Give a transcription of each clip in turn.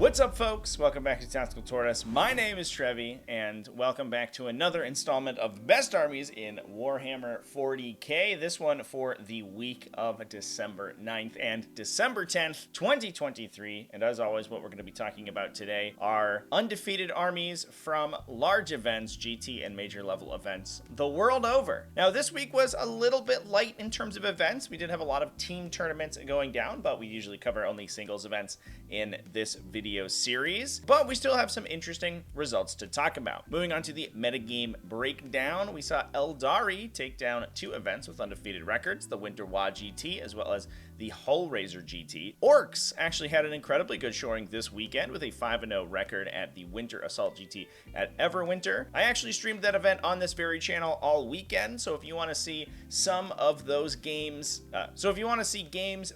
What's up, folks? Welcome back to TacticalTortoise. My name is Trevi, and welcome back to another installment of Best Armies in Warhammer 40k. This one for the week of December 9th and December 10th, 2023. And as always, what we're going to be talking about today are undefeated armies from large events, GT and major level events, the world over. Now, this week was a little bit light in terms of events. We did have a lot of team tournaments going down, but we usually cover only singles events in this video series, but we still have some interesting results to talk about. Moving on to the Metagame Breakdown, we saw Aeldari take down two events with undefeated records, the Winter Waaagh GT as well as the Hullraiser GT. Orks actually had an incredibly good showing this weekend with a 5-0 record at the Winter Assault GT at Everwinter. I actually streamed that event on this very channel all weekend, so if you want to see some of those games, if you want to see games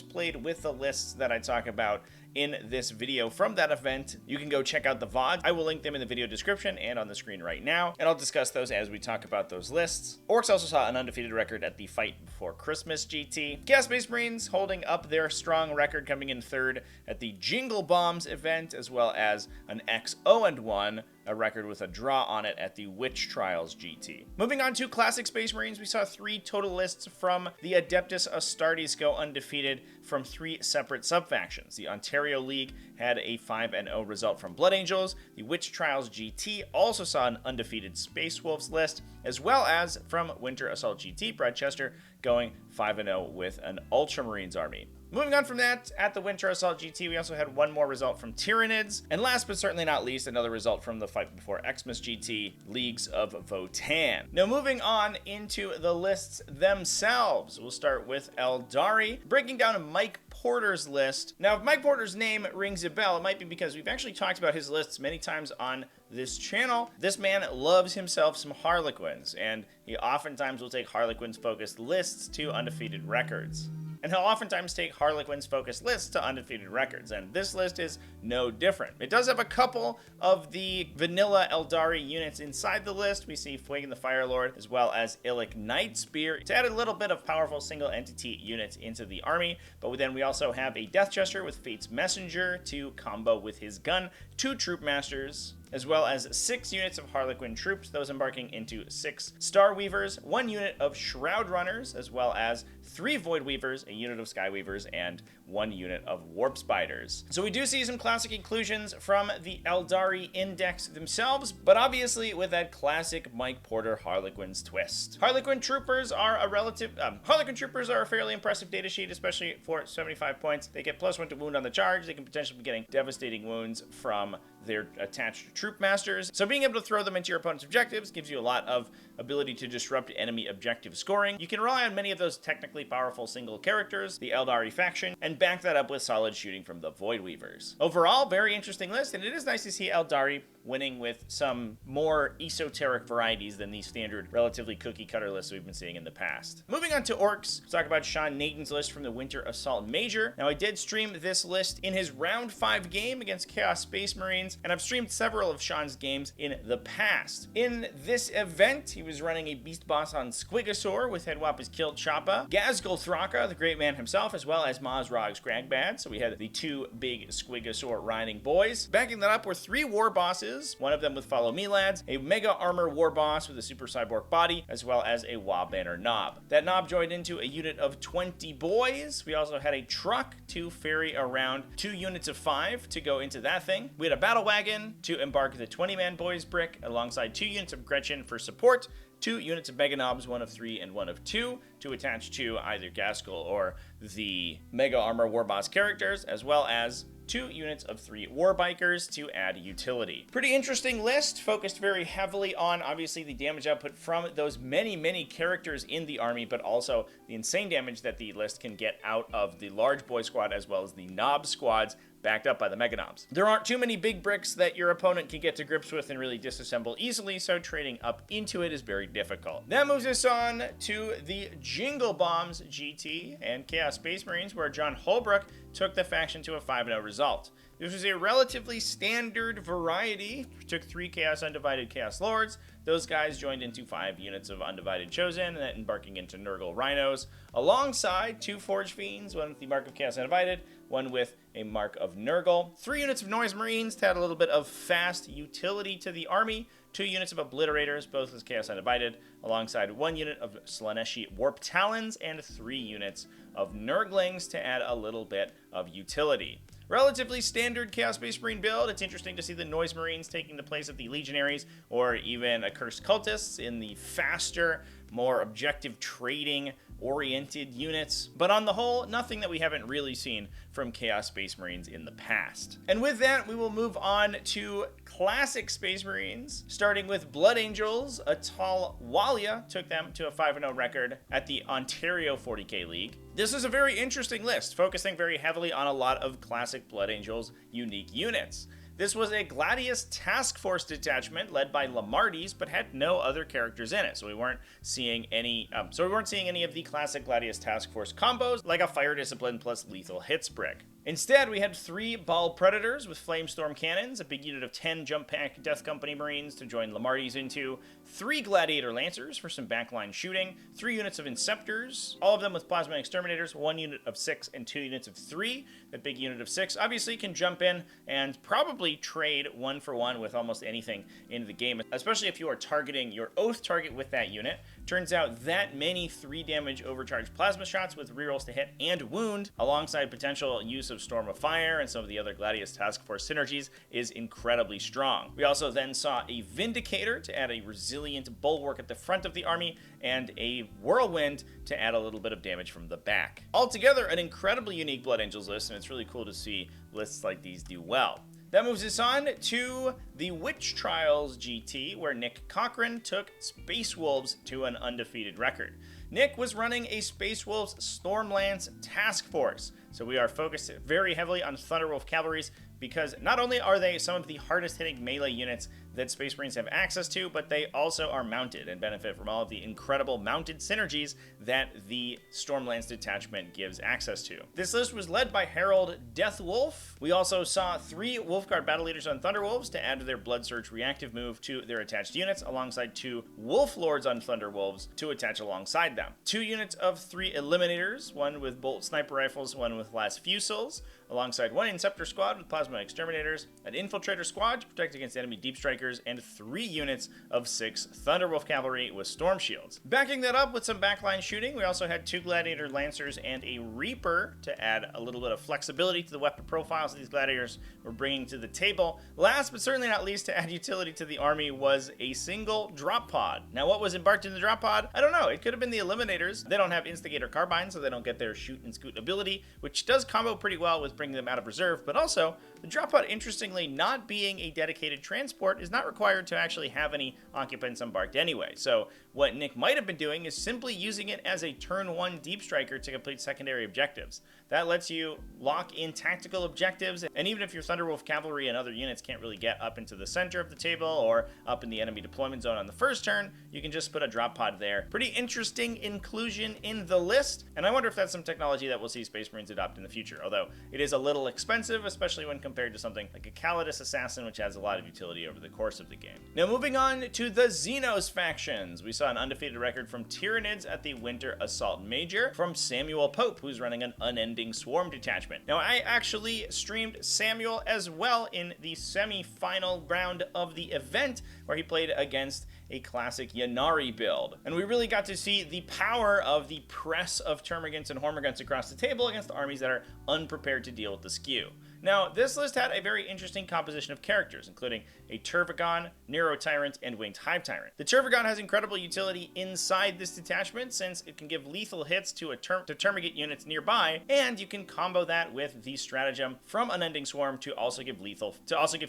played with the lists that I talk about in this video from that event, you can go check out the VOD. I will link them in the video description and on the screen right now, and I'll discuss those as we talk about those lists. Orks also saw an undefeated record at the Fight Before Christmas GT. Chaos Space Marines holding up their strong record, coming in third at the Jingle Bombs event, as well as an X0-1, a record with a draw on it at the Witch Trials GT. Moving on to Classic Space Marines, we saw three total lists from the Adeptus Astartes go undefeated from three separate subfactions. The Ontario League had a 5-0 result from Blood Angels. The Witch Trials GT also saw an undefeated Space Wolves list, as well as from Winter Assault GT, Brad Chester going 5-0 with an Ultramarines army. Moving on from that, at the Winter Assault GT, we also had one more result from Tyranids, and last but certainly not least, another result from the Fight Before Xmas GT, Leagues of Votann. Now moving on into the lists themselves, we'll start with Aeldari, breaking down Mike Porter's list. Now, if Mike Porter's name rings a bell, it might be because we've actually talked about his lists many times on this channel. This man loves himself some Harlequins, and he oftentimes will take Harlequins-focused lists to undefeated records. And he'll oftentimes take Harlequins-focused lists to undefeated records, and this list is no different. It does have a couple of the vanilla Aeldari units inside the list. We see Fuegin the Firelord, as well as Illic Nightspear, to add a little bit of powerful single-entity units into the army, but then we also have a Death Jester with Fate's Messenger to combo with his gun, 2 Troop Masters, as well as 6 units of Harlequin troops, those embarking into 6 Star Weavers, 1 unit of Shroud Runners, as well as 3 Void Weavers, a unit of Sky Weavers, and 1 unit of Warp Spiders. So we do see some classic inclusions from the Aeldari Index themselves, but obviously with that classic Mike Porter Harlequins twist. Harlequin Troopers are a fairly impressive datasheet, especially for 75 points. They get +1 to wound on the charge. They can potentially be getting devastating wounds from their attached troop masters. So being able to throw them into your opponent's objectives gives you a lot of ability to disrupt enemy objective scoring. You can rely on many of those technically powerful single characters, the Aeldari faction, and back that up with solid shooting from the Void Weavers. Overall, very interesting list, and it is nice to see Aeldari winning with some more esoteric varieties than the standard relatively cookie cutter lists we've been seeing in the past. Moving on to Orks, let's talk about Sean Nathan's list from the Winter Assault Major. Now, I did stream this list in his round 5 game against Chaos Space Marines, and I've streamed several of Sean's games in the past. In this event, he was running a Beast Boss on Squigosaur with Headwappa's Killed Choppa, Gazgul Thraka, the Great Man himself, as well as Mazrog's Gragbad. So we had the 2 big Squigosaur riding boys. Backing that up were 3 war bosses, one of them with Follow Me Lads, a Mega Armor War Boss with a Super Cyborg body, as well as a Waaagh Banner Knob. That Knob joined into a unit of 20 boys. We also had a truck to ferry around 2 units of 5 to go into that thing. We had a battle wagon to embark the 20-man boys brick alongside 2 units of Gretchen for support, 2 units of Mega Knobs, 1 of 3 and 1 of 2, to attach to either Gazgul or the Mega Armor War Boss characters, as well as 2 units of 3 War Bikers to add utility. Pretty interesting list, focused very heavily on, obviously, the damage output from those many characters in the army, but also the insane damage that the list can get out of the large boy squad, as well as the Knob squads, backed up by the Mega Knobs. There aren't too many big bricks that your opponent can get to grips with and really disassemble easily, so trading up into it is very difficult. That moves us on to the Jingle Bombs GT and Chaos Space Marines, where John Holbrook took the faction to a 5-0 result. This was a relatively standard variety. We took 3 Chaos Undivided Chaos Lords, those guys joined into 5 units of Undivided Chosen, and embarking into Nurgle Rhinos, alongside 2 Forge Fiends, one with the Mark of Chaos Undivided, one with a Mark of Nurgle, 3 units of Noise Marines to add a little bit of fast utility to the army, 2 units of Obliterators, both with Chaos Undivided, alongside 1 unit of Slaaneshi Warp Talons, and 3 units of Nurglings to add a little bit of utility. Relatively standard Chaos Space Marine build. It's interesting to see the Noise Marines taking the place of the Legionaries or even Accursed Cultists in the faster, more objective trading oriented units, but on the whole, nothing that we haven't really seen from Chaos Space Marines in the past. And with that, we will move on to classic Space Marines, starting with Blood Angels. Atal Walia took them to a 5-0 record at the Ontario 40k League. This is a very interesting list, focusing very heavily on a lot of classic Blood Angels unique units. This was a Gladius Task Force detachment led by Lamartis, but had no other characters in it, so we weren't seeing any. of the classic Gladius Task Force combos, like a Fire Discipline plus Lethal Hits brick. Instead, we had 3 Ball Predators with Flamestorm Cannons, a big unit of 10 Jump Pack Death Company Marines to join Lamartis into, 3 Gladiator Lancers for some backline shooting, 3 units of Inceptors, all of them with Plasma Exterminators, 1 unit of 6 and 2 units of 3. That big unit of 6 obviously can jump in and probably trade 1-for-1 with almost anything in the game, especially if you are targeting your Oath target with that unit. Turns out that many 3 damage overcharged plasma shots with rerolls to hit and wound, alongside potential use of Storm of Fire and some of the other Gladius Task Force synergies, is incredibly strong. We also then saw a Vindicator to add a resilient bulwark at the front of the army, and a Whirlwind to add a little bit of damage from the back. Altogether, an incredibly unique Blood Angels list, and it's really cool to see lists like these do well. That moves us on to the Witch Trials GT, where Nick Cochran took Space Wolves to an undefeated record. Nick was running a Space Wolves Stormlance Task Force, so we are focused very heavily on Thunderwolf Cavalries, because not only are they some of the hardest hitting melee units that Space Marines have access to, but they also are mounted and benefit from all of the incredible mounted synergies that the Stormlance detachment gives access to. This list was led by Harold Deathwolf. We also saw 3 Wolfguard Battle Leaders on Thunderwolves to add to their Blood Surge reactive move to their attached units, alongside 2 Wolf Lords on Thunderwolves to attach alongside them. 2 units of 3 Eliminators, one with Bolt Sniper Rifles, one with Las Fusils, alongside 1 Inceptor Squad with Plasma Exterminators, an Infiltrator Squad to protect against enemy Deep Strikers, and 3 units of 6 Thunderwolf Cavalry with Storm Shields. Backing that up with some backline shooting, we also had 2 Gladiator Lancers and a Reaper to add a little bit of flexibility to the weapon profiles that these Gladiators were bringing to the table. Last but certainly not least, to add utility to the army, was a single Drop Pod. Now, what was embarked in the Drop Pod? I don't know. It could have been the Eliminators. They don't have Instigator Carbine, so they don't get their shoot and scoot ability, which does combo pretty well with bringing them out of reserve, but also the Drop Pod, interestingly, not being a dedicated transport, is not required to actually have any occupants embarked anyway. So what Nick might have been doing is simply using it as a turn 1 Deep Striker to complete secondary objectives. That lets you lock in tactical objectives, and even if your Thunderwolf Cavalry and other units can't really get up into the center of the table or up in the enemy deployment zone on the first turn, you can just put a Drop Pod there. Pretty interesting inclusion in the list, and I wonder if that's some technology that we'll see Space Marines adopt in the future, although it is a little expensive, especially when compared to something like a Calidus Assassin, which has a lot of utility over the course of the game. Now, moving on to the Xenos factions, we saw an undefeated record from Tyranids at the Winter Assault Major from Samuel Pope, who's running an Unending Swarm detachment. Now, I actually streamed Samuel as well in the semi-final round of the event, where he played against a classic Yannari build. And we really got to see the power of the press of Termagants and Hormagaunts across the table against armies that are unprepared to deal with the skew. Now, this list had a very interesting composition of characters, including a Turvagon, Nero Tyrant, and Winged Hive Tyrant. The Turvagon has incredible utility inside this detachment, since it can give lethal hits to Termagant units nearby, and you can combo that with the stratagem from Unending Swarm to also give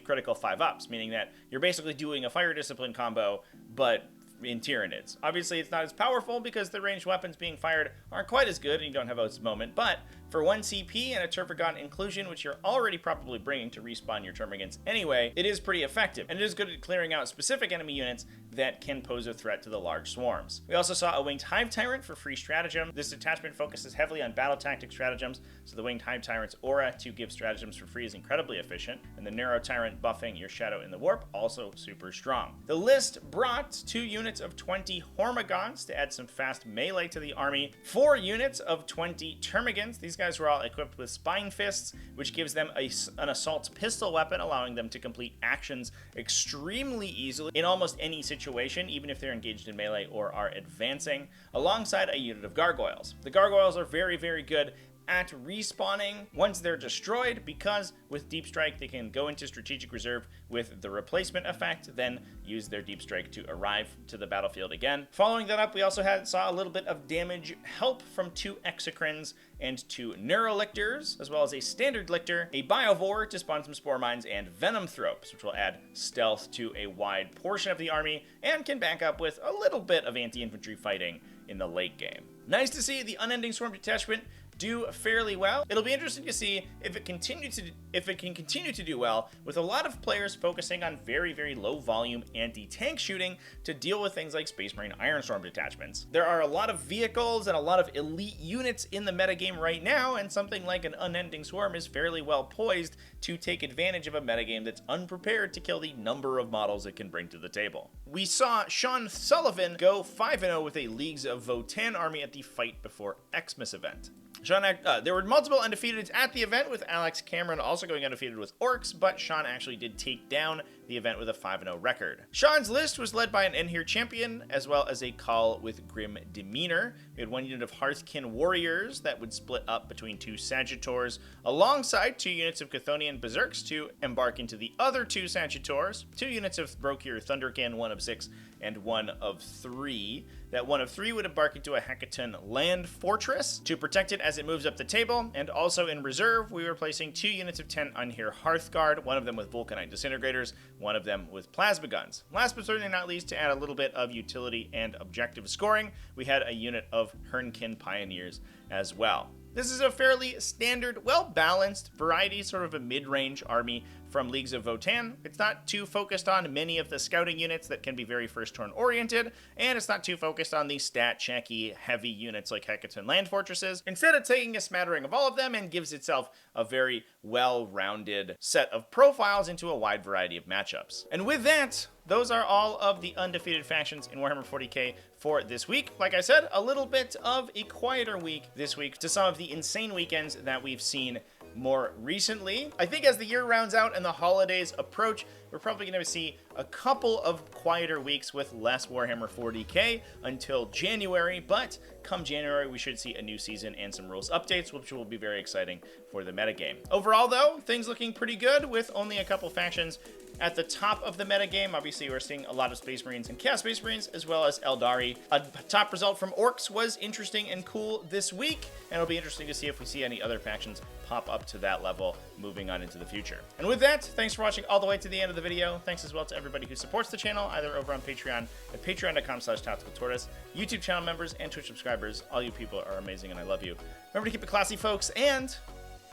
critical 5-ups, meaning that you're basically doing a Fire Discipline combo, but in Tyranids. Obviously, it's not as powerful because the ranged weapons being fired aren't quite as good and you don't have Oath's Moment, but for 1 CP and a Termagant inclusion, which you're already probably bringing to respawn your Termagants anyway, it is pretty effective, and it is good at clearing out specific enemy units that can pose a threat to the large swarms. We also saw a Winged Hive Tyrant for free stratagem. This detachment focuses heavily on battle tactic stratagems, so the Winged Hive Tyrant's aura to give stratagems for free is incredibly efficient, and the Neuro Tyrant buffing your Shadow in the Warp, also super strong. The list brought 2 units of 20 Hormagaunts to add some fast melee to the army, 4 units of 20 Termagants. These guys were all equipped with Spine Fists, which gives them an assault pistol weapon, allowing them to complete actions extremely easily in almost any situation, even if they're engaged in melee or are advancing, alongside a unit of Gargoyles. The Gargoyles are very, very good at respawning once they're destroyed, because with Deep Strike they can go into strategic reserve with the replacement effect, then use their Deep Strike to arrive to the battlefield again. Following that up, we also saw a little bit of damage help from 2 Exocrines and 2 Neurolictors, as well as a Standard Lictor, a Biovore to spawn some Spore Mines, and Venom Thropes, which will add stealth to a wide portion of the army and can back up with a little bit of anti-infantry fighting in the late game. Nice to see the Unending Swarm detachment do fairly well. It'll be interesting to see if it can continue to do well, with a lot of players focusing on very, very low volume anti-tank shooting to deal with things like Space Marine Ironstorm detachments. There are a lot of vehicles and a lot of elite units in the metagame right now, and something like an Unending Swarm is fairly well poised to take advantage of a metagame that's unprepared to kill the number of models it can bring to the table. We saw Sean Sullivan go 5-0 with a Leagues of Votann army at the Fight Before Xmas event. There were multiple undefeateds at the event, with Alex Cameron also going undefeated with Orks, but Sean actually did take down the event with a 5-0 record. Sean's list was led by an Enhere champion, as well as a Call with Grim Demeanor. We had 1 unit of Hearthkin Warriors that would split up between 2 Sagitaurs, alongside 2 units of Chthonian Berserks to embark into the other 2 Sagitaurs, 2 units of Brokir Thunderkin, 1 of 6, and 1 of 3. That 1 of 3 would embark into a Hekaton Land Fortress to protect it as it moves up the table, and also in reserve, we were placing 2 units of 10 Unhear Hearthguard, 1 of them with Vulcanite Disintegrators, 1 of them with Plasma Guns. Last but certainly not least, to add a little bit of utility and objective scoring, we had a unit of Hernkin Pioneers as well. This is a fairly standard, well-balanced variety, sort of a mid-range army from Leagues of Votann. It's not too focused on many of the scouting units that can be very first-turn oriented, and it's not too focused on the stat-checky, heavy units like Hekaton Land Fortresses. Instead, it's taking a smattering of all of them and gives itself a very well-rounded set of profiles into a wide variety of matchups. And with that, those are all of the undefeated factions in Warhammer 40k for this week. Like I said, a little bit of a quieter week this week to some of the insane weekends that we've seen more recently. I think as the year rounds out and the holidays approach, we're probably going to see a couple of quieter weeks with less Warhammer 40k until January, but come January we should see a new season and some rules updates, which will be very exciting for the metagame. Overall though, things looking pretty good with only a couple factions at the top of the metagame. Obviously, we're seeing a lot of Space Marines and Chaos Space Marines, as well as Aeldari. A top result from Orks was interesting and cool this week, and it'll be interesting to see if we see any other factions pop up to that level moving on into the future. And with that, thanks for watching all the way to the end of the video. Thanks as well to everybody who supports the channel, either over on Patreon at patreon.com/TacticalTortoise, YouTube channel members, and Twitch subscribers. All you people are amazing, and I love you. Remember to keep it classy, folks, and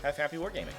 have happy wargaming.